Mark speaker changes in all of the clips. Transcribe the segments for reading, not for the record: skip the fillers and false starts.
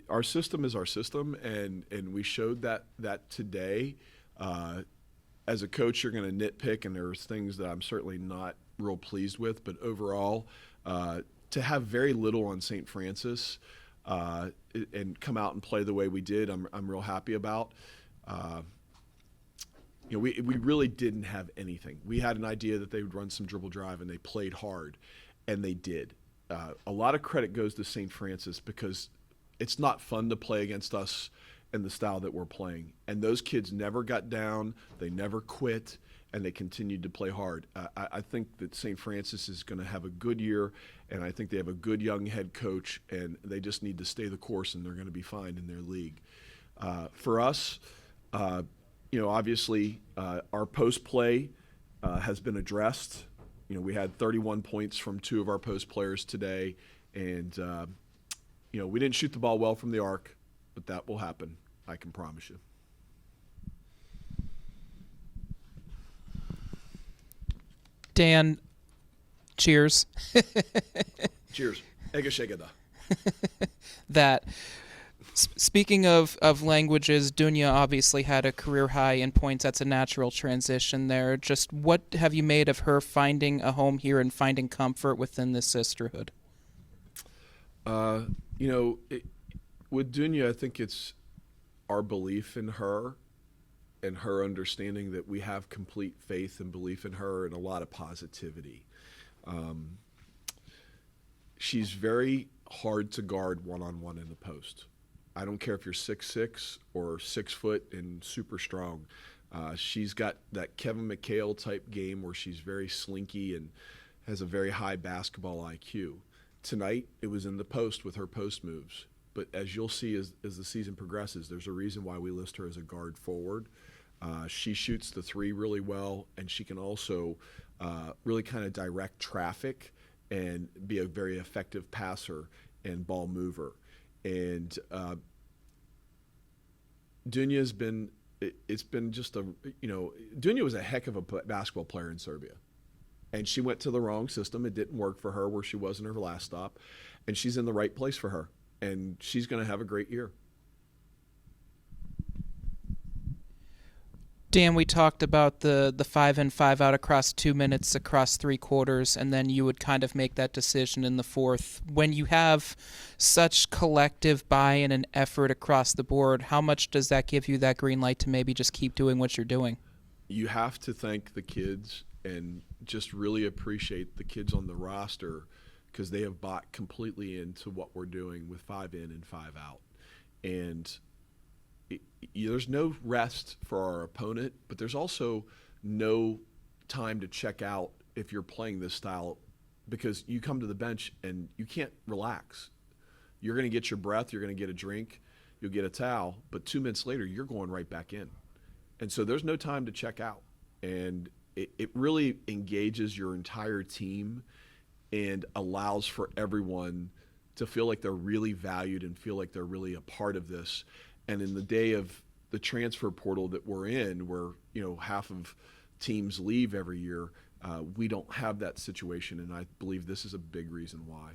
Speaker 1: Our system is our system, and we showed that today. As a coach, you're going to nitpick, and there's things that I'm certainly not real pleased with. But overall, to have very little on St. Francis and come out and play the way we did, I'm real happy about. We really didn't have anything. We had an idea that they would run some dribble drive, and they played hard, and they did. A lot of credit goes to St. Francis because it's not fun to play against us in the style that we're playing. And those kids never got down, they never quit, and they continued to play hard. I think that St. Francis is going to have a good year, and I think they have a good young head coach, and they just need to stay the course, and they're going to be fine in their league. For us, obviously our post play has been addressed. We had 31 points from two of our post players today, and we didn't shoot the ball well from the arc, but that will happen, I can promise you.
Speaker 2: Dan, cheers.
Speaker 1: Cheers. Ega shegada.
Speaker 2: That. Speaking of languages, Dunya obviously had a career high in points. That's a natural transition there. Just what have you made of her finding a home here and finding comfort within this sisterhood?
Speaker 1: With Dunya, I think it's our belief in her and her understanding that we have complete faith and belief in her and a lot of positivity. She's very hard to guard one-on-one in the post. I don't care if you're 6'6" or 6 foot and super strong. She's got that Kevin McHale type game where she's very slinky and has a very high basketball IQ. Tonight, it was in the post with her post moves. But as you'll see as the season progresses, there's a reason why we list her as a guard forward. She shoots the three really well, and she can also really kind of direct traffic and be a very effective passer and ball mover. And Dunya's been, it's been just Dunya was a heck of a basketball player in Serbia. And she went to the wrong system. It didn't work for her where she was in her last stop. And she's in the right place for her. And she's going to have a great year.
Speaker 2: Dan, we talked about the 5 in, 5 out across 2 minutes, across 3 quarters, and then you would kind of make that decision in the fourth. When you have such collective buy-in and effort across the board, how much does that give you that green light to maybe just keep doing what you're doing?
Speaker 1: You have to thank the kids and just really appreciate the kids on the roster because they have bought completely into what we're doing with 5 in and 5 out. And there's no rest for our opponent, but there's also no time to check out if you're playing this style because you come to the bench and you can't relax. You're going to get your breath, you're going to get a drink, you'll get a towel, but 2 minutes later, you're going right back in. And so there's no time to check out. And it really engages your entire team and allows for everyone to feel like they're really valued and feel like they're really a part of this. And in the day of the transfer portal that we're in, where half of teams leave every year, we don't have that situation, and I believe this is a big reason why.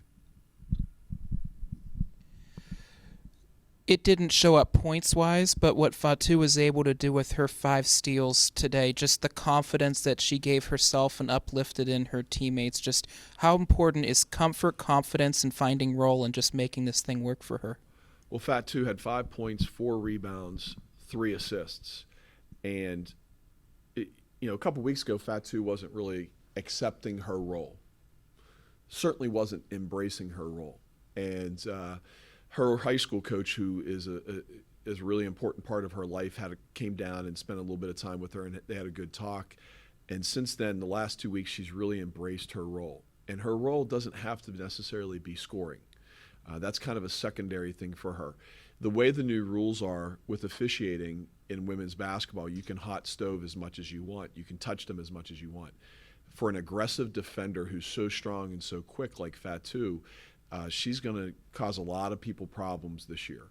Speaker 2: It didn't show up points-wise, but what Fatu was able to do with her 5 steals today, just the confidence that she gave herself and uplifted in her teammates, just how important is comfort, confidence, and finding role and just making this thing work for her?
Speaker 1: Well, Fatu had 5 points, 4 rebounds, 3 assists. And, a couple weeks ago, Fatu wasn't really accepting her role. Certainly wasn't embracing her role. And her high school coach, who is a really important part of her life, came down and spent a little bit of time with her, and they had a good talk. And since then, the last 2 weeks, she's really embraced her role. And her role doesn't have to necessarily be scoring. That's kind of a secondary thing for her. The way the new rules are with officiating in women's basketball, you can hot stove as much as you want. You can touch them as much as you want. For an aggressive defender who's so strong and so quick like Fatu, she's going to cause a lot of people problems this year.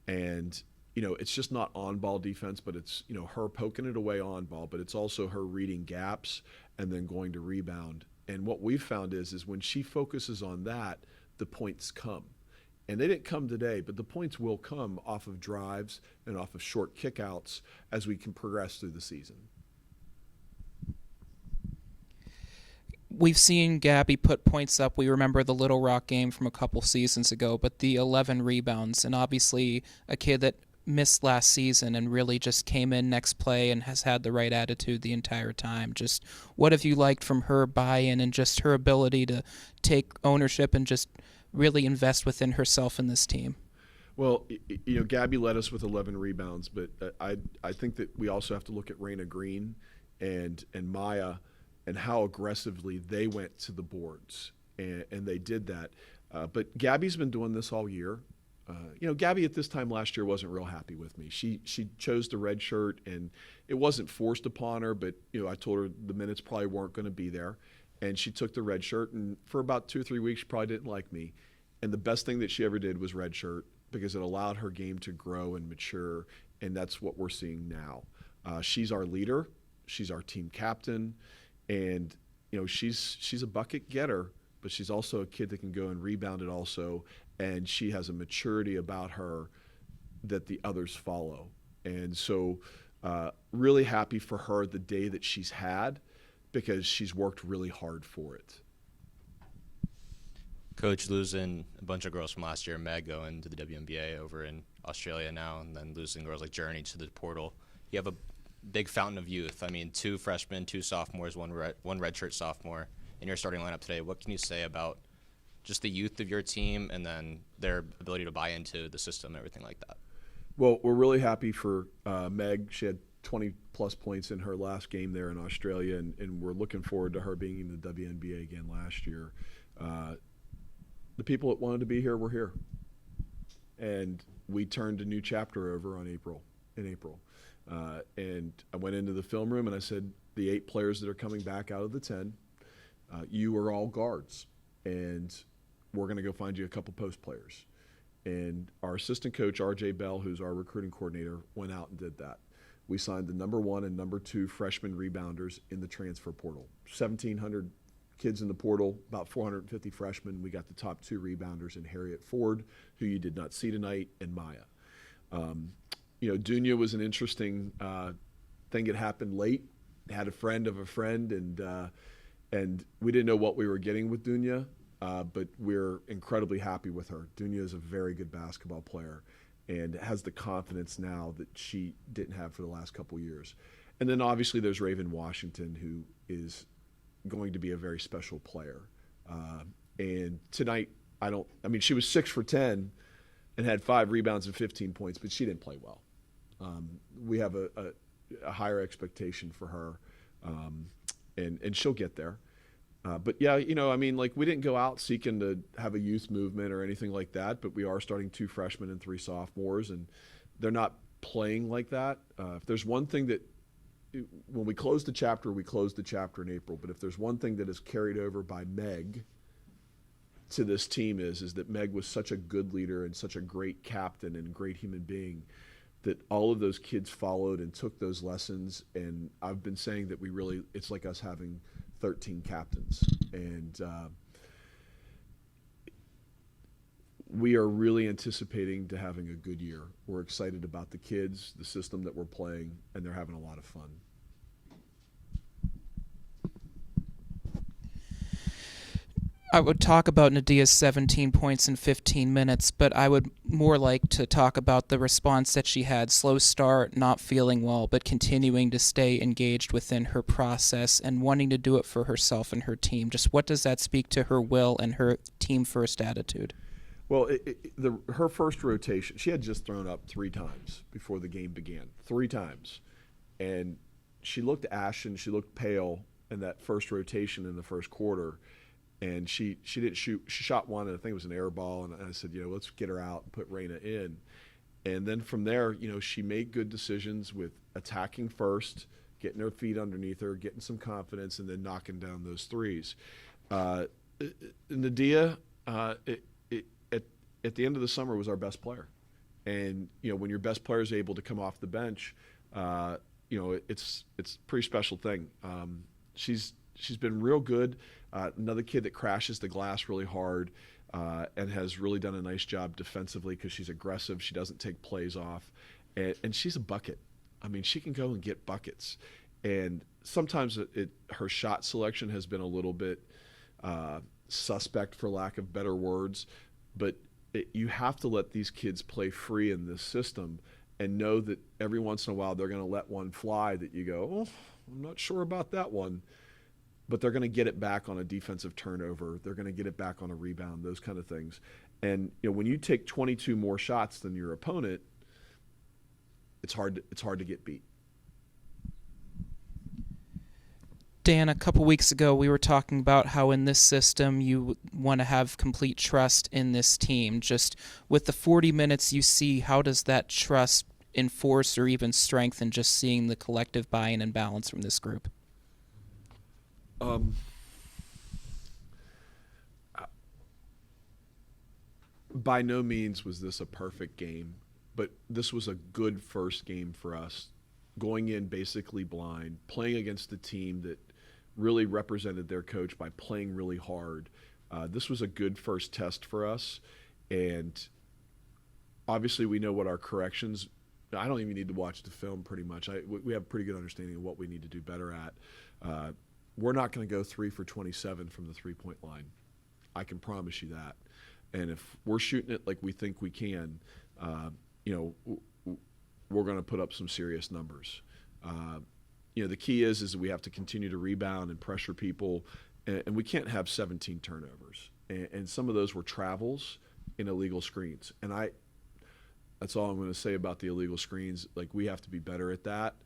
Speaker 1: And, it's just not on-ball defense, but it's, her poking it away on ball, but it's also her reading gaps and then going to rebound And what we've found is when she focuses on that, the points come. And they didn't come today, but the points will come off of drives and off of short kickouts as we can progress through the season.
Speaker 2: We've seen Gabby put points up. We remember the Little Rock game from a couple seasons ago, but the 11 rebounds, and obviously a kid that missed last season and really just came in next play and has had the right attitude the entire time. Just what have you liked from her buy-in and just her ability to take ownership and just really invest within herself in this team?
Speaker 1: Well, Gabby led us with 11 rebounds, but I think that we also have to look at Raina Green and Maya and how aggressively they went to the boards, and they did that. But Gabby's been doing this all year. Gabby at this time last year wasn't real happy with me. She chose the red shirt, and it wasn't forced upon her, but I told her the minutes probably weren't going to be there, and she took the red shirt. And for about 2 or 3 weeks, she probably didn't like me. And the best thing that she ever did was red shirt because it allowed her game to grow and mature, and that's what we're seeing now. She's our leader. She's our team captain. And, she's a bucket getter, but she's also a kid that can go and rebound it also. And she has a maturity about her that the others follow. And so really happy for her the day that she's had because she's worked really hard for it.
Speaker 3: Coach, losing a bunch of girls from last year, Meg going to the WNBA over in Australia now, and then losing girls like Journey to the portal. You have a big fountain of youth. 2 freshmen, 2 sophomores, one redshirt sophomore in your starting lineup today. What can you say about just the youth of your team and then their ability to buy into the system and everything like that?
Speaker 1: Well, we're really happy for Meg. She had 20-plus points in her last game there in Australia, and we're looking forward to her being in the WNBA again last year. The people that wanted to be here were here, and we turned a new chapter over in April. And I went into the film room and I said, the 8 players that are coming back out of the 10, you are all guards, and we're going to go find you a couple post players. And our assistant coach, R.J. Bell, who's our recruiting coordinator, went out and did that. We signed the number 1 and number 2 freshman rebounders in the transfer portal. 1,700 kids in the portal, about 450 freshmen. We got the top 2 rebounders in Harriet Ford, who you did not see tonight, and Maya. Dunya was an interesting thing that happened late. Had a friend of a friend, and we didn't know what we were getting with Dunya, but we're incredibly happy with her. Dunya is a very good basketball player and has the confidence now that she didn't have for the last couple years. And then obviously there's Raven Washington, who is going to be a very special player. And tonight, she was 6 for 10 and had 5 rebounds and 15 points, but she didn't play well. We have a higher expectation for her, and she'll get there. But yeah, we didn't go out seeking to have a youth movement or anything like that, but we are starting 2 freshmen and 3 sophomores, and they're not playing like that. If there's one thing that, when we closed the chapter in April, but if there's one thing that is carried over by Meg to this team is that Meg was such a good leader and such a great captain and great human being that all of those kids followed and took those lessons. And I've been saying that it's like us having 13 captains. And we are really anticipating to having a good year. We're excited about the kids, the system that we're playing, and they're having a lot of fun.
Speaker 2: I would talk about Nadia's 17 points in 15 minutes, but I would more like to talk about the response that she had. Slow start, not feeling well, but continuing to stay engaged within her process and wanting to do it for herself and her team. Just what does that speak to her will and her team-first attitude?
Speaker 1: Well, her first rotation, she had just thrown up 3 times before the game began. 3 times. And she looked ashen, she looked pale in that first rotation in the first quarter. And she didn't shoot. She shot one, and I think it was an air ball. And I said, let's get her out and put Raina in. And then from there, she made good decisions with attacking first, getting her feet underneath her, getting some confidence, and then knocking down those threes. Nadia, at the end of the summer, was our best player. And when your best player is able to come off the bench, it's a pretty special thing. She's been real good. Another kid that crashes the glass really hard and has really done a nice job defensively because she's aggressive. She doesn't take plays off. And she's a bucket. I mean, she can go and get buckets. And sometimes her shot selection has been a little bit suspect, for lack of better words. But you have to let these kids play free in this system and know that every once in a while they're going to let one fly that you go, oh, I'm not sure about that one. But they're going to get it back on a defensive turnover. They're going to get it back on a rebound, those kind of things. And when you take 22 more shots than your opponent, it's hard to get beat.
Speaker 2: Dan, a couple weeks ago we were talking about how in this system you want to have complete trust in this team. Just with the 40 minutes you see, how does that trust enforce or even strengthen just seeing the collective buy-in and balance from this group?
Speaker 1: By no means was this a perfect game, but this was a good first game for us. Going in basically blind, playing against a team that really represented their coach by playing really hard. This was a good first test for us, and obviously we know what our corrections. I don't even need to watch the film pretty much. We have a pretty good understanding of what we need to do better at. We're not going to go 3 for 27 from the three-point line. I can promise you that. And if we're shooting it like we think we can, we're going to put up some serious numbers. The key is we have to continue to rebound and pressure people, and we can't have 17 turnovers. And some of those were travels and illegal screens. And that's all I'm going to say about the illegal screens. Like, we have to be better at that.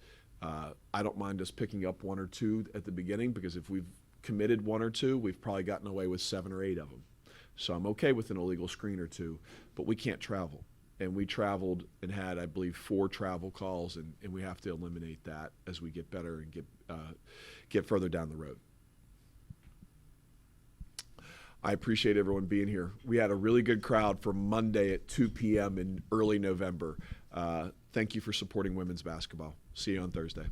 Speaker 1: I don't mind us picking up 1 or 2 at the beginning, because if we've committed 1 or 2, we've probably gotten away with 7 or 8 of them. So I'm okay with an illegal screen or 2, but we can't travel. And we traveled and had, I believe, 4 travel calls, and we have to eliminate that as we get better and get further down the road. I appreciate everyone being here. We had a really good crowd for Monday at 2 p.m. in early November. Thank you for supporting women's basketball. See you on Thursday.